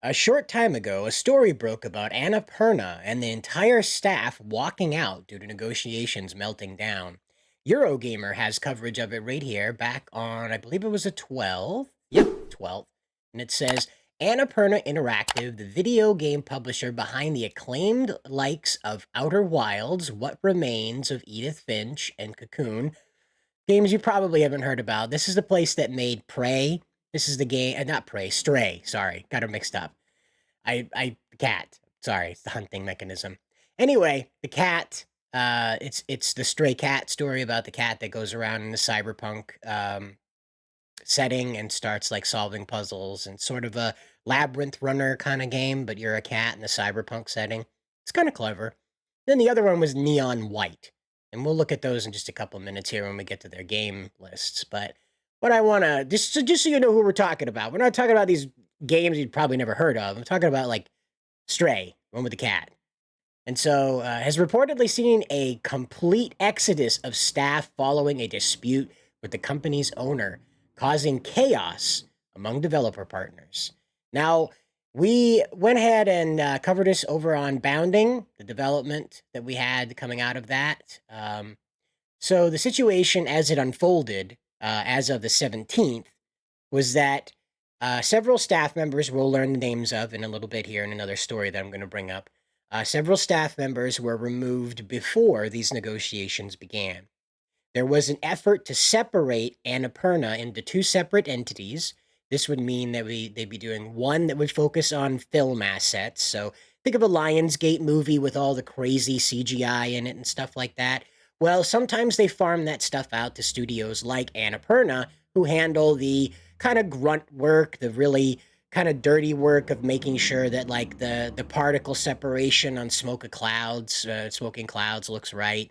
A short time ago, a story broke about Annapurna and the entire staff walking out due to negotiations melting down. Eurogamer has coverage of it right here, back on, I believe it was a 12th. Yep, 12th. And it says Annapurna Interactive, the video game publisher behind the acclaimed likes of Outer Wilds, What Remains of Edith Finch, and Cocoon, games you probably haven't heard about. This is the place that made Prey. This is the game, not Prey, Stray. Sorry, got it mixed up. Cat. Sorry, it's the hunting mechanism. Anyway, the cat. It's the stray cat story about the cat that goes around in the cyberpunk setting and starts like solving puzzles and sort of a labyrinth runner kind of game, but you're a cat in the cyberpunk setting. It's kind of clever. Then the other one was Neon White, and we'll look at those in just a couple minutes here when we get to their game lists. But what I want to just so you know who we're talking about, we're not talking about these games you'd probably never heard of. I'm talking about like Stray, one with the cat. And so has reportedly seen a complete exodus of staff following a dispute with the company's owner, causing chaos among developer partners. Now, we went ahead and covered this over on Bounding, the development that we had coming out of that. So the situation as it unfolded as of the 17th was that several staff members we'll learn the names of in a little bit here in another story that I'm going to bring up. Several staff members were removed before these negotiations began. There was an effort to separate Annapurna into two separate entities. This would mean that they'd be doing one that would focus on film assets. So think of a Lionsgate movie with all the crazy CGI in it and stuff like that. Well, sometimes they farm that stuff out to studios like Annapurna, who handle the kind of grunt work, the really kind of dirty work of making sure that like the particle separation on smoking clouds looks right.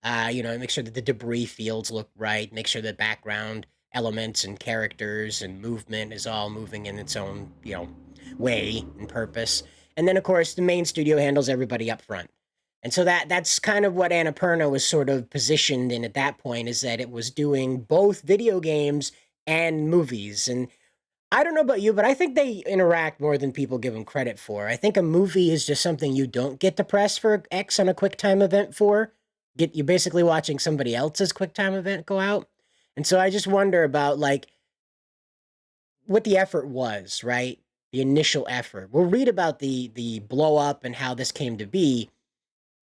Make sure that the debris fields look right, make sure that background elements and characters and movement is all moving in its own, way and purpose. And then of course the main studio handles everybody up front. And so that's kind of what Annapurna was sort of positioned in at that point, is that it was doing both video games and movies. And I don't know about you, but I think they interact more than people give them credit for. I think a movie is just something you don't get to press for X on a QuickTime event for. You're basically watching somebody else's QuickTime event go out. And so I just wonder about like what the effort was, right? The initial effort. We'll read about the blow up and how this came to be,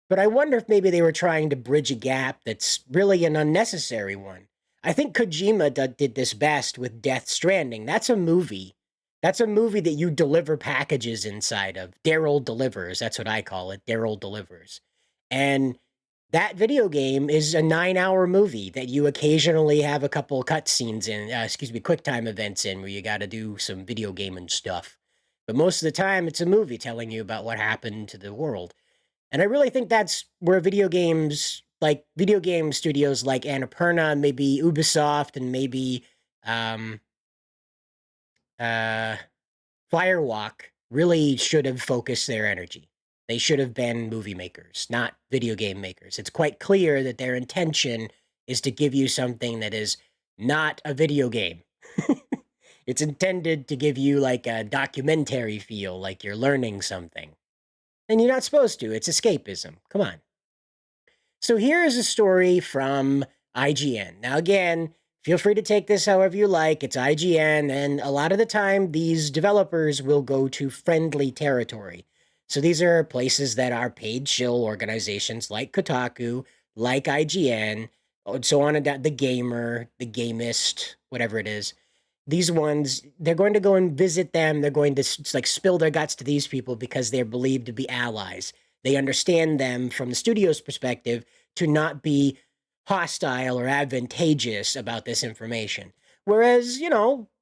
but I wonder if maybe they were trying to bridge a gap that's really an unnecessary one. I think Kojima did this best with Death Stranding. That's a movie. That's a movie that you deliver packages inside of. Daryl delivers. That's what I call it. Daryl delivers. And that video game is a 9-hour movie that you occasionally have a couple cutscenes in, QuickTime events in where you got to do some video gaming stuff. But most of the time, it's a movie telling you about what happened to the world. And I really think that's where video game studios like Annapurna, maybe Ubisoft, and maybe Firewalk really should have focused their energy. They should have been movie makers, not video game makers. It's quite clear that their intention is to give you something that is not a video game. It's intended to give you like a documentary feel, like you're learning something. And you're not supposed to. It's escapism. Come on. So here is a story from IGN. Now, again, feel free to take this however you like. It's IGN, and a lot of the time, these developers will go to friendly territory. So these are places that are paid shill organizations like Kotaku, like IGN, and so on and down, the Gamer, the Gamist, whatever it is. These ones, they're going to go and visit them. They're going to like spill their guts to these people because they're believed to be allies. They understand them from the studio's perspective to not be hostile or advantageous about this information. Whereas,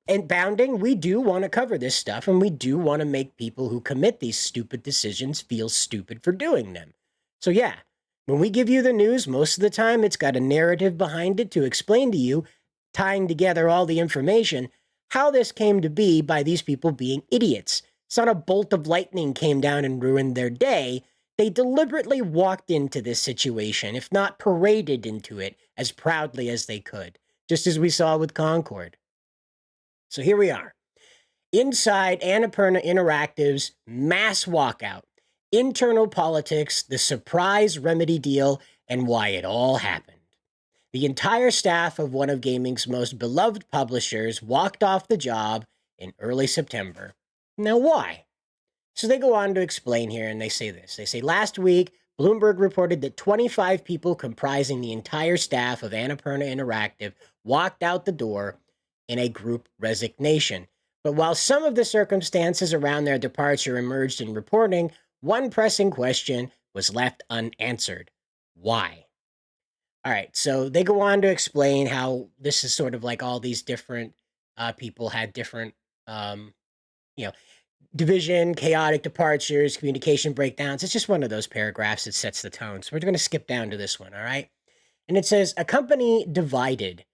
in Bounding, we do want to cover this stuff, and we do want to make people who commit these stupid decisions feel stupid for doing them. So yeah, when we give you the news, most of the time it's got a narrative behind it to explain to you, tying together all the information, how this came to be by these people being idiots. It's not a bolt of lightning came down and ruined their day. They deliberately walked into this situation, if not paraded into it, as proudly as they could, just as we saw with Concord. So here we are. Inside Annapurna Interactive's mass walkout, internal politics, the surprise remedy deal, and why it all happened. The entire staff of one of gaming's most beloved publishers walked off the job in early September. Now, why? So they go on to explain here, and they say this. They say, last week, Bloomberg reported that 25 people comprising the entire staff of Annapurna Interactive walked out the door in a group resignation. But while some of the circumstances around their departure emerged in reporting, one pressing question was left unanswered. Why? All right, so they go on to explain how this is sort of like all these different people had different, you know, division, chaotic departures, communication breakdowns. It's just one of those paragraphs that sets the tone. So we're going to skip down to this one, all right? And it says, a company divided.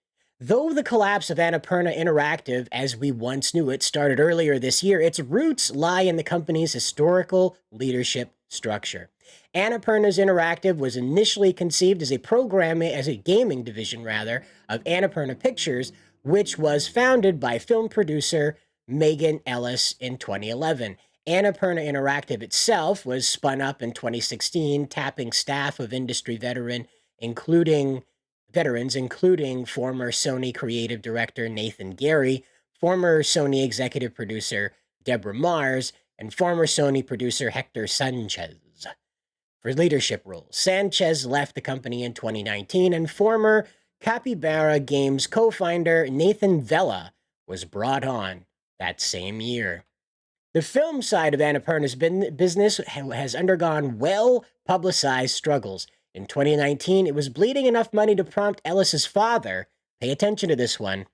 Though the collapse of Annapurna Interactive, as we once knew it, started earlier this year, its roots lie in the company's historical leadership structure. Annapurna's Interactive was initially conceived as a gaming division rather, of Annapurna Pictures, which was founded by film producer Megan Ellis in 2011. Annapurna Interactive itself was spun up in 2016, tapping staff of industry including former Sony creative director Nathan Gary, former Sony executive producer Deborah Mars, and former Sony producer Hector Sanchez for leadership roles. Sanchez left the company in 2019, and former Capybara Games co-founder Nathan Vella was brought on that same year. The film side of Annapurna's business has undergone well-publicized struggles. In 2019, it was bleeding enough money to prompt Ellis's father, pay attention to this one,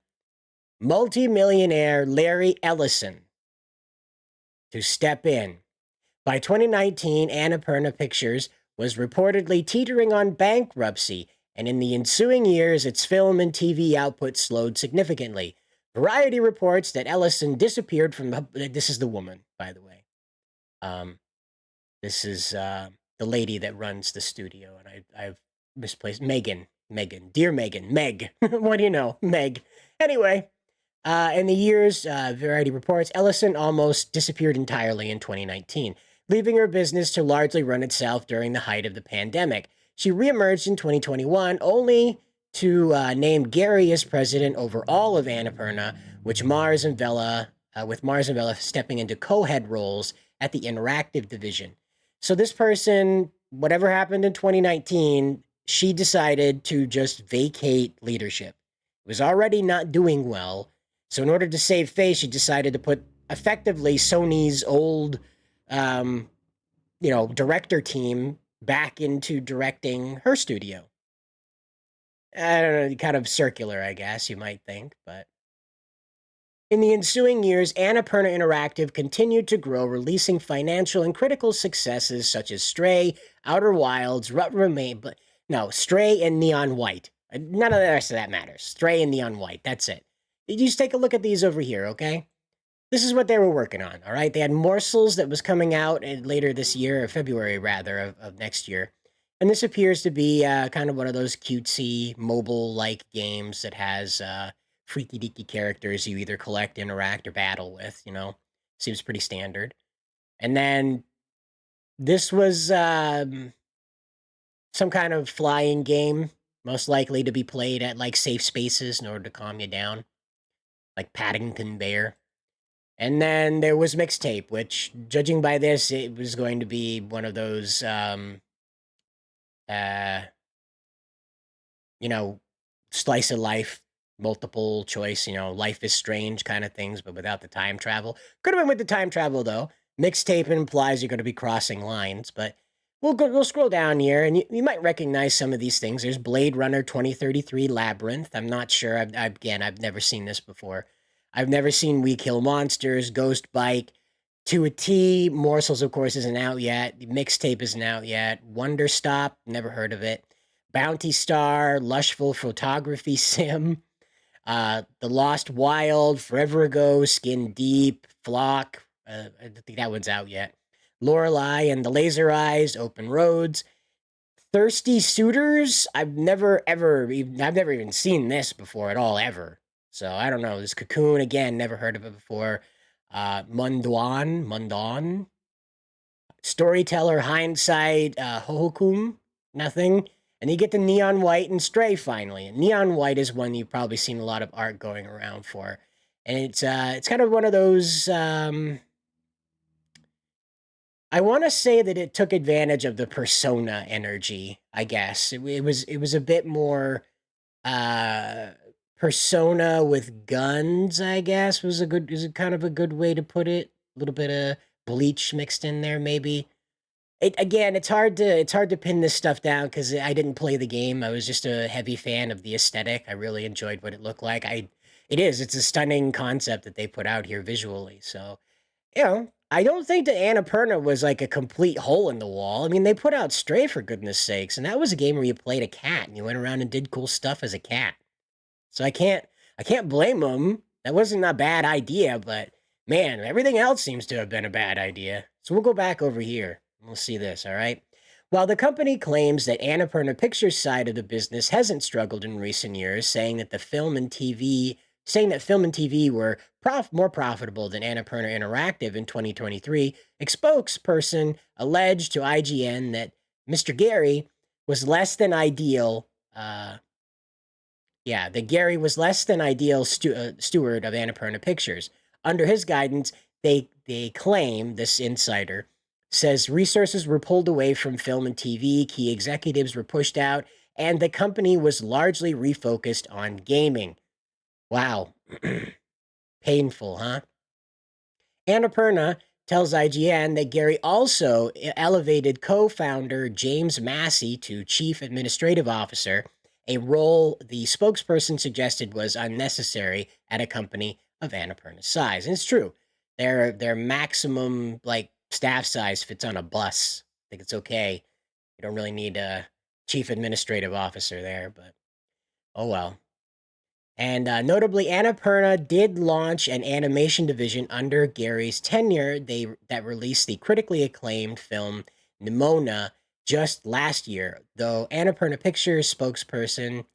multi-millionaire Larry Ellison, to step in. By 2019, Annapurna Pictures was reportedly teetering on bankruptcy, and in the ensuing years, its film and TV output slowed significantly. Variety reports that Ellison disappeared from this is the woman, by the way. This is the lady that runs the studio, and I've misplaced Megan. Dear Megan. Meg. What do you know? Meg. Anyway, in the years, Variety reports, Ellison almost disappeared entirely in 2019, leaving her business to largely run itself during the height of the pandemic. She reemerged in 2021 only to name Gary as president over all of Annapurna, with Mars and Vella stepping into co-head roles at the interactive division. So this person, whatever happened in 2019, she decided to just vacate leadership. It was already not doing well. So in order to save face, she decided to put effectively Sony's old, director team back into directing her studio. I don't know, kind of circular, I guess, you might think, but in the ensuing years, Annapurna Interactive continued to grow, releasing financial and critical successes such as Stray, Outer Wilds, Stray and Neon White. None of the rest of that matters. Stray and Neon White, that's it. You just take a look at these over here, okay? This is what they were working on, all right? They had Morsels that was coming out later this year, or February rather, of next year. And this appears to be kind of one of those cutesy, mobile-like games that has freaky-deaky characters you either collect, interact, or battle with, Seems pretty standard. And then this was some kind of flying game, most likely to be played at, like, safe spaces in order to calm you down, like Paddington Bear. And then there was Mixtape, which, judging by this, it was going to be one of those, slice of life, multiple choice, Life is Strange kind of things, but without the time travel. Could have been with the time travel, though. Mixtape implies you're going to be crossing lines, but we'll scroll down here, and you might recognize some of these things. There's Blade Runner 2033 Labyrinth. I'm not sure. I've never seen this before. I've never seen We Kill Monsters, Ghost Bike, To a T. Morsels, of course, isn't out yet. Mixtape isn't out yet. Wonder Stop, never heard of it. Bounty Star, Lushful Photography Sim, The Lost Wild, Forever Ago, Skin Deep, Flock. I don't think that one's out yet. Lorelei and the Laser Eyes, Open Roads. Thirsty Suitors. I've never even seen this before at all, ever. So I don't know. This Cocoon, again, never heard of it before. Mundon, Storyteller, Hindsight, Hohokum, nothing. And you get the Neon White and Stray finally. And Neon White is one you've probably seen a lot of art going around for. And it's kind of one of those I want to say that it took advantage of the Persona energy, I guess. It was a bit more uh Persona with guns, I guess, was a kind of a good way to put it. A little bit of Bleach mixed in there maybe. It again, it's hard to pin this stuff down because I didn't play the game. I was just a heavy fan of the aesthetic. I really enjoyed what it looked like. It's a stunning concept that they put out here visually. So, I don't think that Annapurna was like a complete hole in the wall. I mean, they put out Stray for goodness sakes, and that was a game where you played a cat and you went around and did cool stuff as a cat. So I can't blame them. That wasn't a bad idea, but man, everything else seems to have been a bad idea. So we'll go back over here. We'll see this, all right? While the company claims that Annapurna Pictures' side of the business hasn't struggled in recent years, saying that film and TV were more profitable than Annapurna Interactive in 2023, a spokesperson alleged to IGN that Mr. Gary was less than ideal. That Gary was less than ideal steward of Annapurna Pictures. Under his guidance, they claim, this insider says, resources were pulled away from film and TV, key executives were pushed out, and the company was largely refocused on gaming. Wow. Painful, huh? Annapurna tells IGN that Gary also elevated co-founder James Massey to chief administrative officer, a role the spokesperson suggested was unnecessary at a company of Annapurna's size. And it's true. Their maximum like staff size fits on a bus. I think it's okay. You don't really need a chief administrative officer there, but oh well. And notably, Annapurna did launch an animation division under Gary's tenure. That released the critically acclaimed film Nimona just last year. Though Annapurna Pictures spokesperson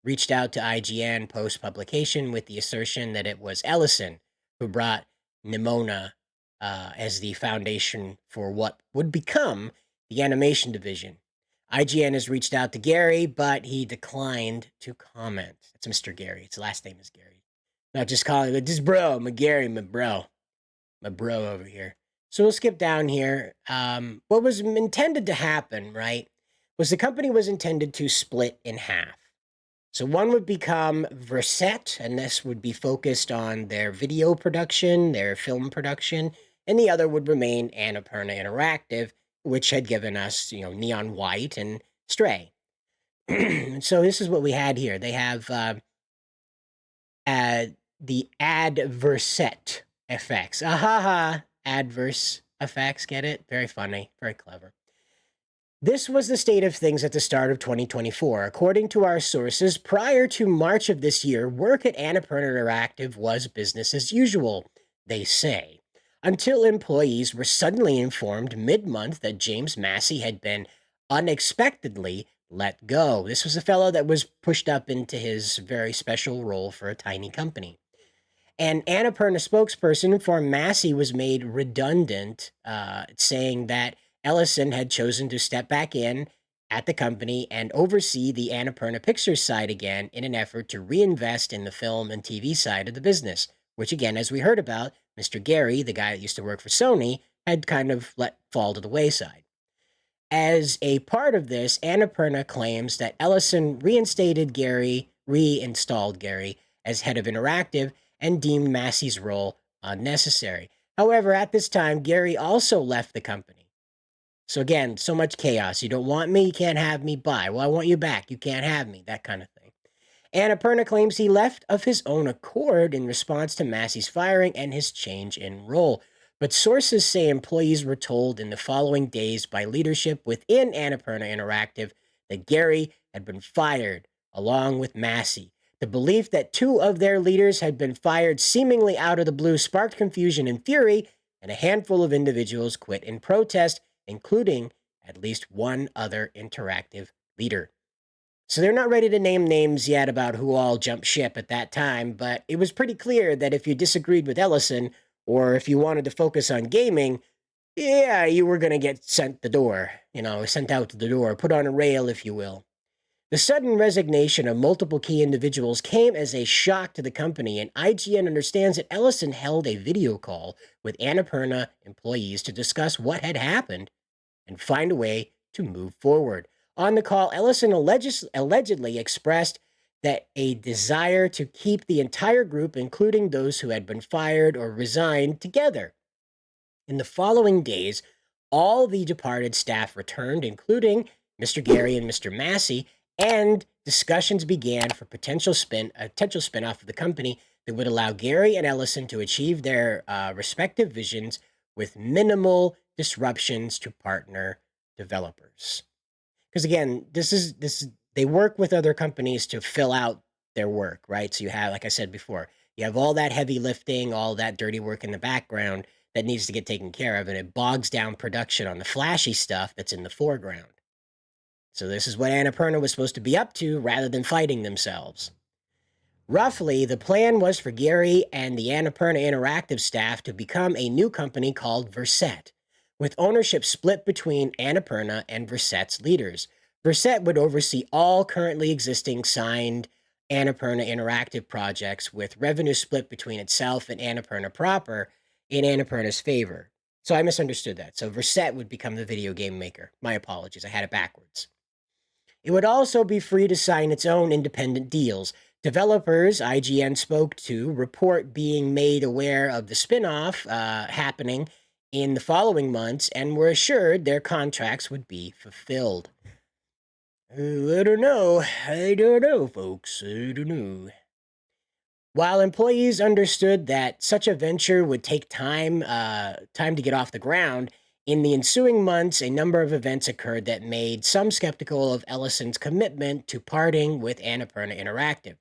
reached out to IGN post publication with the assertion that it was Ellison who brought Nimona as the foundation for what would become the animation division. IGN has reached out to Gary, but he declined to comment. It's Mr. Gary. His last name is Gary. Not just calling it, just bro, my Gary, my bro. My bro over here. So we'll skip down here. What was intended to happen, right, was the company was intended to split in half. So one would become Verset, and this would be focused on their video production, their film production, and the other would remain Annapurna Interactive, which had given us, Neon White and Stray. So this is what we had here. They have the adverset effects. Ahaha, adverse effects, get it? Very funny, very clever. This was the state of things at the start of 2024. According to our sources, prior to March of this year, work at Annapurna Interactive was business as usual, they say, until employees were suddenly informed mid-month that James Massey had been unexpectedly let go. This was a fellow that was pushed up into his very special role for a tiny company. And Annapurna spokesperson informed Massey was made redundant, saying that Ellison had chosen to step back in at the company and oversee the Annapurna Pictures side again in an effort to reinvest in the film and TV side of the business, which again, as we heard about, Mr. Gary, the guy that used to work for Sony, had kind of let fall to the wayside. As a part of this, Annapurna claims that Ellison reinstalled Gary as head of Interactive and deemed Massey's role unnecessary. However, at this time, Gary also left the company. So again, so much chaos. You don't want me, you can't have me. Bye. Well, I want you back. You can't have me. That kind of thing. Annapurna claims he left of his own accord in response to Massey's firing and his change in role. But sources say employees were told in the following days by leadership within Annapurna Interactive that Gary had been fired, along with Massey. The belief that two of their leaders had been fired seemingly out of the blue sparked confusion and fury, and a handful of individuals quit in protest, including at least one other interactive leader. So they're not ready to name names yet about who all jumped ship at that time, but it was pretty clear that if you disagreed with Ellison Or if you wanted to focus on gaming, yeah, you were going to get sent the door, sent out to the door, put on a rail, if you will. The sudden resignation of multiple key individuals came as a shock to the company, and IGN understands that Ellison held a video call with Annapurna employees to discuss what had happened and find a way to move forward. On the call, Ellison allegedly expressed that a desire to keep the entire group, including those who had been fired or resigned, together. In the following days, all the departed staff returned, including Mr. Gary and Mr. Massey, and discussions began for potential spinoff of the company that would allow Gary and Ellison to achieve their respective visions with minimal disruptions to partner developers. Because again, this is they work with other companies to fill out their work, right? So you have, like I said before, you have all that heavy lifting, all that dirty work in the background that needs to get taken care of, and it bogs down production on the flashy stuff that's in the foreground. So this is what Annapurna was supposed to be up to rather than fighting themselves. Roughly, the plan was for Gary and the Annapurna Interactive staff to become a new company called Verset, with ownership split between Annapurna and Verset's leaders. Verset would oversee all currently existing signed Annapurna Interactive projects, with revenue split between itself and Annapurna proper in Annapurna's favor. So I misunderstood that. So Verset would become the video game maker. My apologies, I had it backwards. It would also be free to sign its own independent deals. Developers IGN spoke to report being made aware of the spinoff happening in the following months and were assured their contracts would be fulfilled. I don't know, folks. I don't know. While employees understood that such a venture would take time to get off the ground, in the ensuing months, a number of events occurred that made some skeptical of Ellison's commitment to parting with Annapurna Interactive.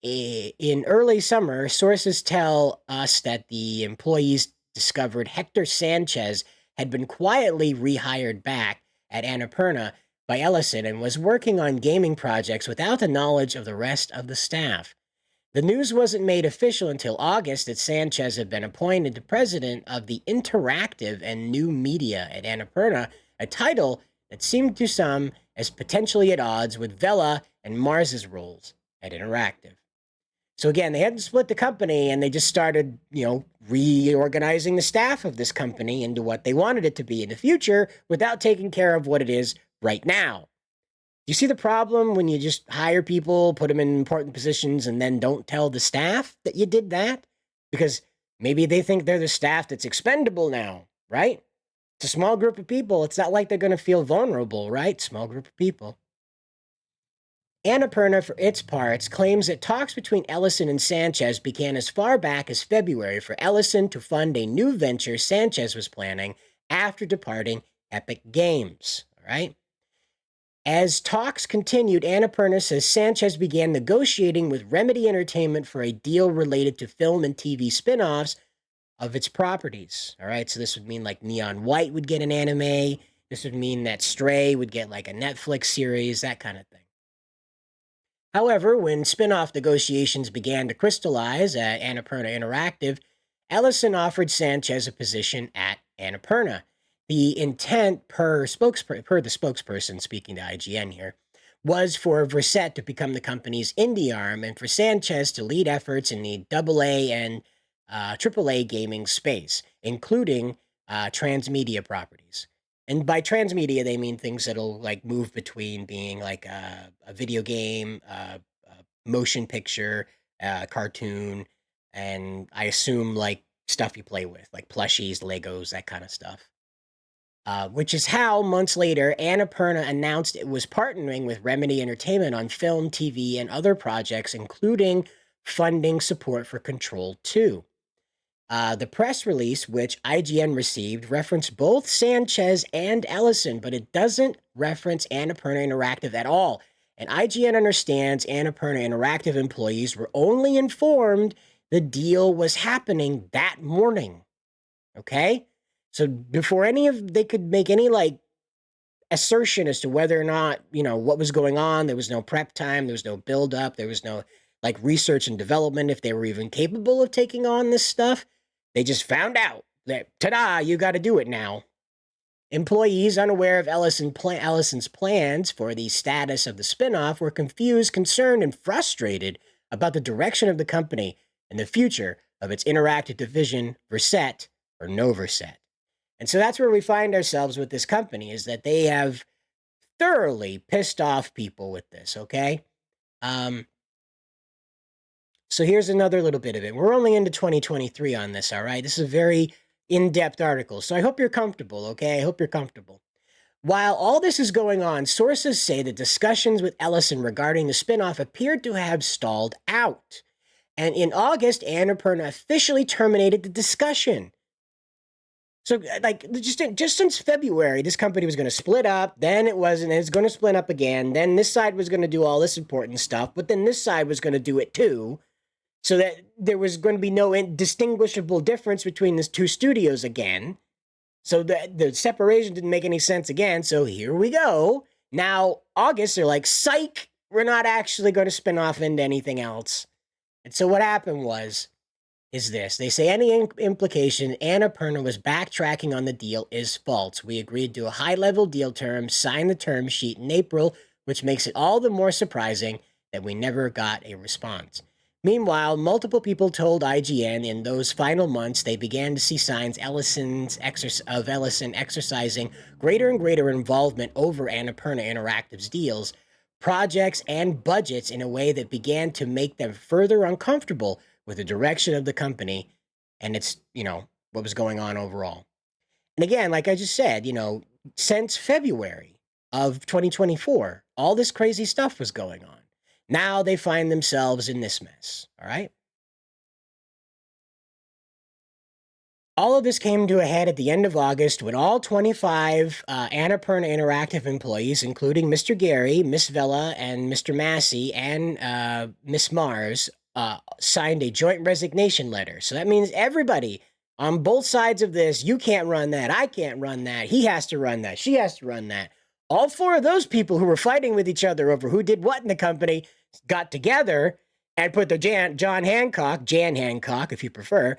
In early summer, sources tell us that the employees discovered Hector Sanchez had been quietly rehired back at Annapurna by Ellison and was working on gaming projects without the knowledge of the rest of the staff. The news wasn't made official until August that Sanchez had been appointed the president of the Interactive and New Media at Annapurna, a title that seemed to some as potentially at odds with Vela and Mars's roles at Interactive. So again, they hadn't split the company and they just started, reorganizing the staff of this company into what they wanted it to be in the future without taking care of what it is right now. You see the problem when you just hire people, put them in important positions, and then don't tell the staff that you did that? Because maybe they think they're the staff that's expendable now, right? It's a small group of people. It's not like they're going to feel vulnerable, right? Small group of people. Annapurna, for its parts, claims that talks between Ellison and Sanchez began as far back as February for Ellison to fund a new venture Sanchez was planning after departing Epic Games, all right? As talks continued, Annapurna says Sanchez began negotiating with Remedy Entertainment for a deal related to film and TV spin-offs of its properties. All right, so this would mean like Neon White would get an anime. This would mean that Stray would get like a Netflix series, that kind of thing. However, when spin-off negotiations began to crystallize at Annapurna Interactive, Ellison offered Sanchez a position at Annapurna. The intent per the spokesperson speaking to IGN here was for Verset to become the company's indie arm and for Sanchez to lead efforts in the AA and AAA gaming space, including transmedia properties. And by transmedia, they mean things that'll like move between being like a video game, a motion picture, cartoon, and I assume like stuff you play with, like plushies, Legos, that kind of stuff. Which is how, months later, Annapurna announced it was partnering with Remedy Entertainment on film, TV, and other projects, including funding support for Control 2. The press release, which IGN received, referenced both Sanchez and Ellison, but it doesn't reference Annapurna Interactive at all. And IGN understands Annapurna Interactive employees were only informed the deal was happening that morning. Okay? So before they could make any like assertion as to whether or not, what was going on, there was no prep time, there was no build up, there was no like research and development if they were even capable of taking on this stuff. They just found out that, ta-da, you got to do it now. Employees unaware of Ellison's plans for the status of the spinoff were confused, concerned, and frustrated about the direction of the company and the future of its interactive division, Verset or no Verset. And so that's where we find ourselves with this company, is that they have thoroughly pissed off people with this, okay? Um, so here's another little bit of it. We're only into 2023 on this, all right? This is a very in-depth article, so I hope you're comfortable, okay? I hope you're comfortable. While all this is going on, sources say that discussions with Ellison regarding the spinoff appeared to have stalled out. And in August, Annapurna officially terminated the discussion. So, like, just since February, this company was going to split up. Then it wasn't. It's going to split up again. Then this side was going to do all this important stuff, but then this side was going to do it too, so that there was going to be no distinguishable difference between the two studios again. So the separation didn't make any sense again. So here we go. Now, August, they're like, psych, we're not actually going to spin off into anything else. And so what happened is this. They say any implication Annapurna was backtracking on the deal is false. We agreed to a high-level deal term, signed the term sheet in April, which makes it all the more surprising that we never got a response. Meanwhile, multiple people told IGN in those final months they began to see signs of Ellison exercising greater and greater involvement over Annapurna Interactive's deals, projects, and budgets in a way that began to make them further uncomfortable with the direction of the company and its, what was going on overall. And again, like I just said, since February of 2024, all this crazy stuff was going on. Now they find themselves in this mess, all right? All of this came to a head at the end of August when all 25 Annapurna Interactive employees, including Mr. Gary, Miss Vella, and Mr. Massey, and Miss Mars, signed a joint resignation letter. So that means everybody on both sides of this, you can't run that, I can't run that, he has to run that, she has to run that. All four of those people who were fighting with each other over who did what in the company got together and put the Jan Hancock, if you prefer,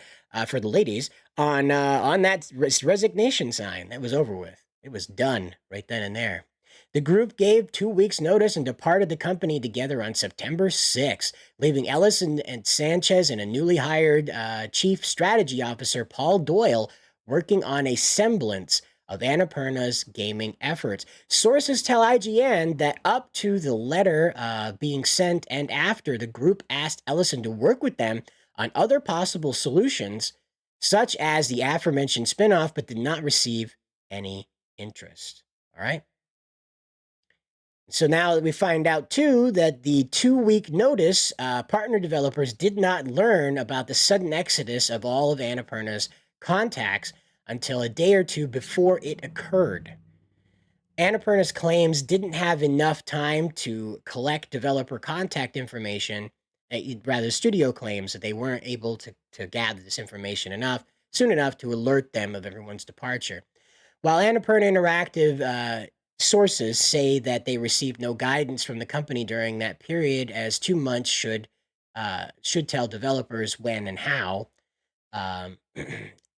for the ladies, on that resignation sign. That was over with. It was done right then and there. The group gave 2 weeks' notice and departed the company together on September 6, leaving Ellis and Sanchez and a newly hired chief strategy officer, Paul Doyle, working on a semblance of Annapurna's gaming efforts. Sources tell IGN that up to the letter being sent and after, the group asked Ellison to work with them on other possible solutions, such as the aforementioned spinoff, but did not receive any interest. All right? So now we find out, too, that the 2-week notice, partner developers did not learn about the sudden exodus of all of Annapurna's contacts until a day or two before it occurred. Annapurna's claims didn't have enough time to collect developer contact information. Rather, studio claims that they weren't able to gather this information soon enough to alert them of everyone's departure. While Annapurna Interactive sources say that they received no guidance from the company during that period, as 2 months should tell developers when and how.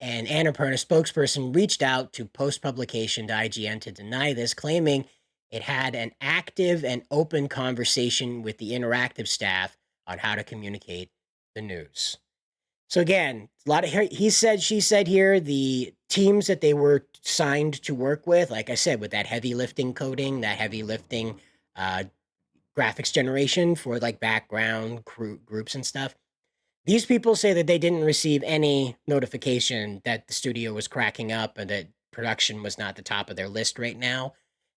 And Annapurna spokesperson reached out to post-publication to IGN to deny this, claiming it had an active and open conversation with the interactive staff on how to communicate the news. So again, a lot of he said, she said here, the teams that they were signed to work with, like I said, with that heavy lifting coding, that heavy lifting graphics generation for like background groups and stuff. These people say that they didn't receive any notification that the studio was cracking up and that production was not the top of their list right now.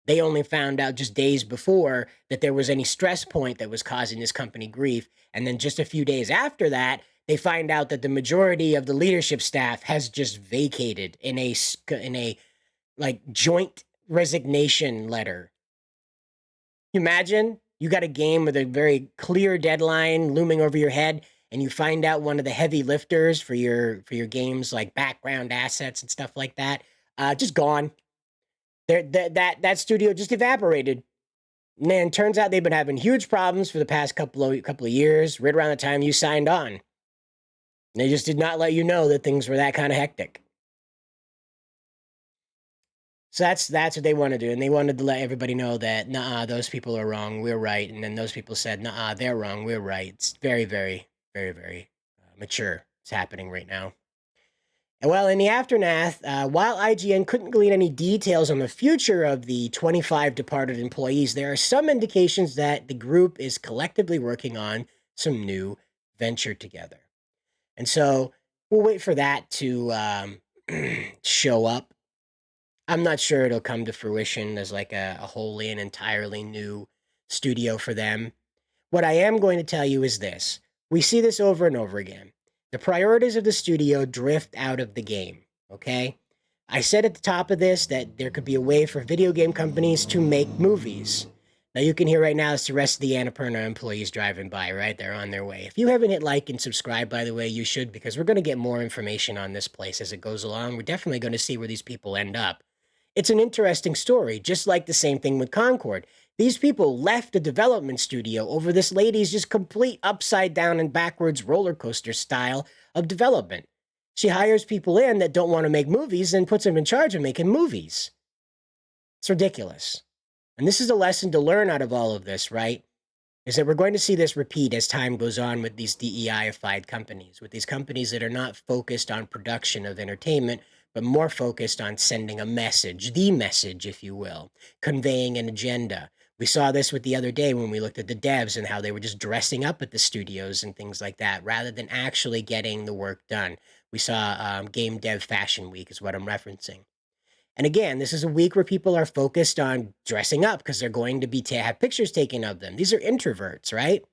They only found out just days before that there was any stress point that was causing this company grief. And then just a few days after that, they find out that the majority of the leadership staff has just vacated in a like joint resignation letter. Imagine you got a game with a very clear deadline looming over your head, and you find out one of the heavy lifters for your games, like background assets and stuff like that, just gone. That studio just evaporated. And then turns out they've been having huge problems for the past couple of years, right around the time you signed on. They just did not let you know that things were that kind of hectic. So that's what they want to do, and they wanted to let everybody know that, nah, those people are wrong, we're right, and then those people said, nah, they're wrong, we're right. It's very, very, very, very mature. It's happening right now. And well, in the aftermath, while IGN couldn't glean any details on the future of the 25 departed employees, there are some indications that the group is collectively working on some new venture together. And so we'll wait for that to show up. I'm not sure it'll come to fruition as like a wholly and entirely new studio for them. What I am going to tell you is this. We see this over and over again. The priorities of the studio drift out of the game, okay? I said at the top of this that there could be a way for video game companies to make movies. Now you can hear right now it's the rest of the Annapurna employees driving by, right? They're on their way. If you haven't hit like and subscribe, by the way, you should, because we're going to get more information on this place as it goes along. We're definitely going to see where these people end up. It's an interesting story, just like the same thing with Concord. These people left the development studio over this lady's just complete upside down and backwards roller coaster style of development. She hires people in that don't want to make movies and puts them in charge of making movies. It's ridiculous. And this is a lesson to learn out of all of this, right? Is that we're going to see this repeat as time goes on with these DEI-ified companies, with these companies that are not focused on production of entertainment, but more focused on sending a message, the message, if you will, conveying an agenda. We saw this with the other day when we looked at the devs and how they were just dressing up at the studios and things like that, rather than actually getting the work done. We saw Game Dev Fashion Week is what I'm referencing. And again, this is a week where people are focused on dressing up because they're going to be have pictures taken of them. These are introverts, right?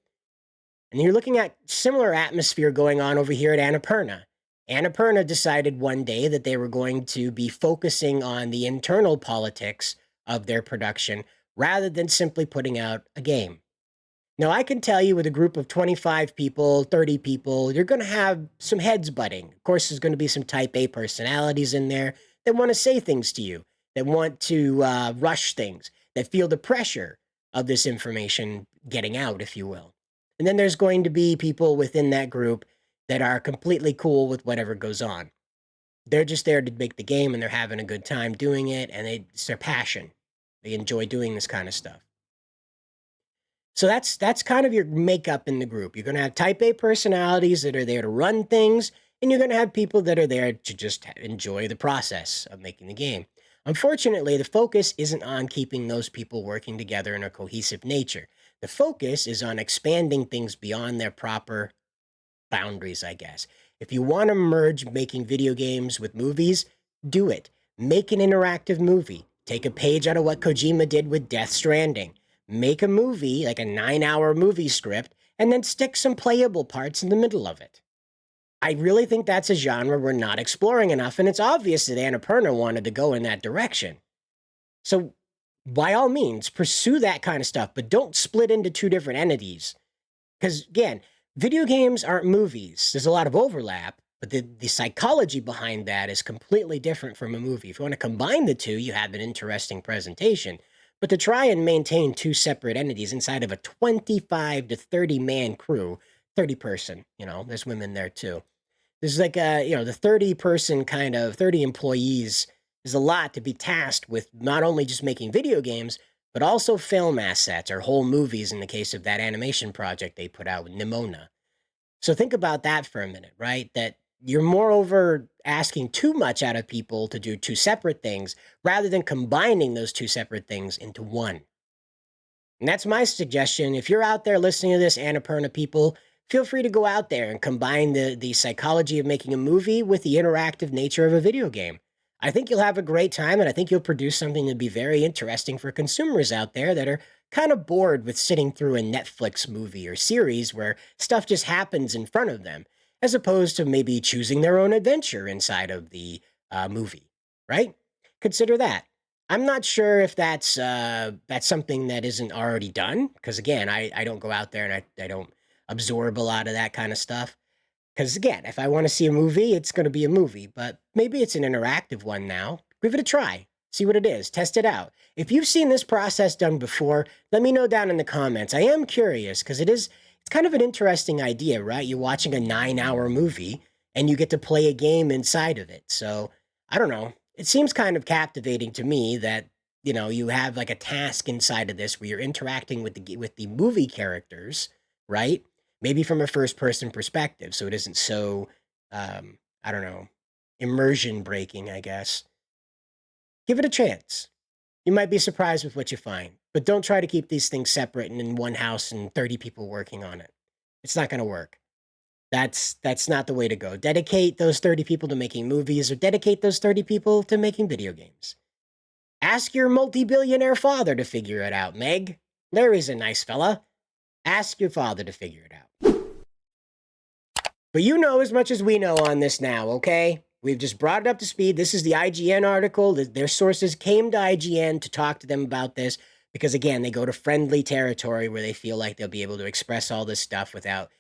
And you're looking at similar atmosphere going on over here at Annapurna. Annapurna decided one day that they were going to be focusing on the internal politics of their production rather than simply putting out a game. Now, I can tell you with a group of 25 people, 30 people, you're going to have some heads butting. Of course, there's going to be some type A personalities in there that want to say things to you, that want to rush things, that feel the pressure of this information getting out, if you will. And then there's going to be people within that group that are completely cool with whatever goes on. They're just there to make the game and they're having a good time doing it, and it's their passion. They enjoy doing this kind of stuff. So that's kind of your makeup in the group. You're going to have type A personalities that are there to run things, and you're going to have people that are there to just enjoy the process of making the game. Unfortunately, the focus isn't on keeping those people working together in a cohesive nature. The focus is on expanding things beyond their proper boundaries, I guess. If you want to merge making video games with movies, do it. Make an interactive movie. Take a page out of what Kojima did with Death Stranding. Make a movie, like a 9-hour movie script, and then stick some playable parts in the middle of it. I really think that's a genre we're not exploring enough, and it's obvious that Annapurna wanted to go in that direction. So, by all means, pursue that kind of stuff, but don't split into two different entities. Because, again, video games aren't movies. There's a lot of overlap, but the psychology behind that is completely different from a movie. If you want to combine the two, you have an interesting presentation. But to try and maintain two separate entities inside of a 25 to 30 man crew, 30 person, there's women there too. There's like the 30 person kind of 30 employees is a lot to be tasked with, not only just making video games, but also film assets or whole movies in the case of that animation project they put out with Nimona. So think about that for a minute, right? That you're moreover asking too much out of people to do two separate things rather than combining those two separate things into one. And that's my suggestion. If you're out there listening to this, Annapurna people, feel free to go out there and combine the psychology of making a movie with the interactive nature of a video game. I think you'll have a great time, and I think you'll produce something that'll be very interesting for consumers out there that are kind of bored with sitting through a Netflix movie or series where stuff just happens in front of them, as opposed to maybe choosing their own adventure inside of the movie, right? Consider that. I'm not sure if that's something that isn't already done, because again, I don't go out there and I don't absorb a lot of that kind of stuff. Because again, if I want to see a movie, it's going to be a movie, but maybe it's an interactive one now. Give it a try. See what it is. Test it out. If you've seen this process done before, let me know down in the comments. I am curious because it's kind of an interesting idea, right? You're watching a 9-hour movie and you get to play a game inside of it. So I don't know. It seems kind of captivating to me that you have like a task inside of this where you're interacting with the movie characters, right? Maybe from a first person perspective, so it isn't so I don't know, immersion breaking, I guess. Give it a chance. You might be surprised with what you find, but don't try to keep these things separate and in one house and 30 people working on it. It's not going to work. That's not the way to go. Dedicate those 30 people to making movies or dedicate those 30 people to making video games. Ask your multi-billionaire father to figure it out, Meg. Larry's a nice fella. Ask your father to figure it out. But you know as much as we know on this now, okay? We've just brought it up to speed. This is the IGN article. Their sources came to IGN to talk to them about this because, again, they go to friendly territory where they feel like they'll be able to express all this stuff without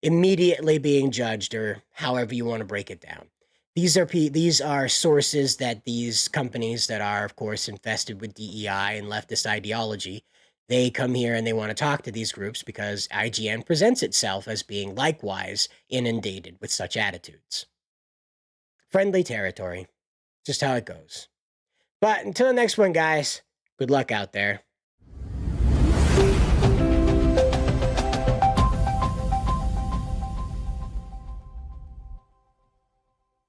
immediately being judged, or however you want to break it down. These are sources that these companies that are, of course, infested with DEI and leftist ideology, they come here and they want to talk to these groups because IGN presents itself as being likewise inundated with such attitudes. Friendly territory, just how it goes. But until the next one, guys, good luck out there.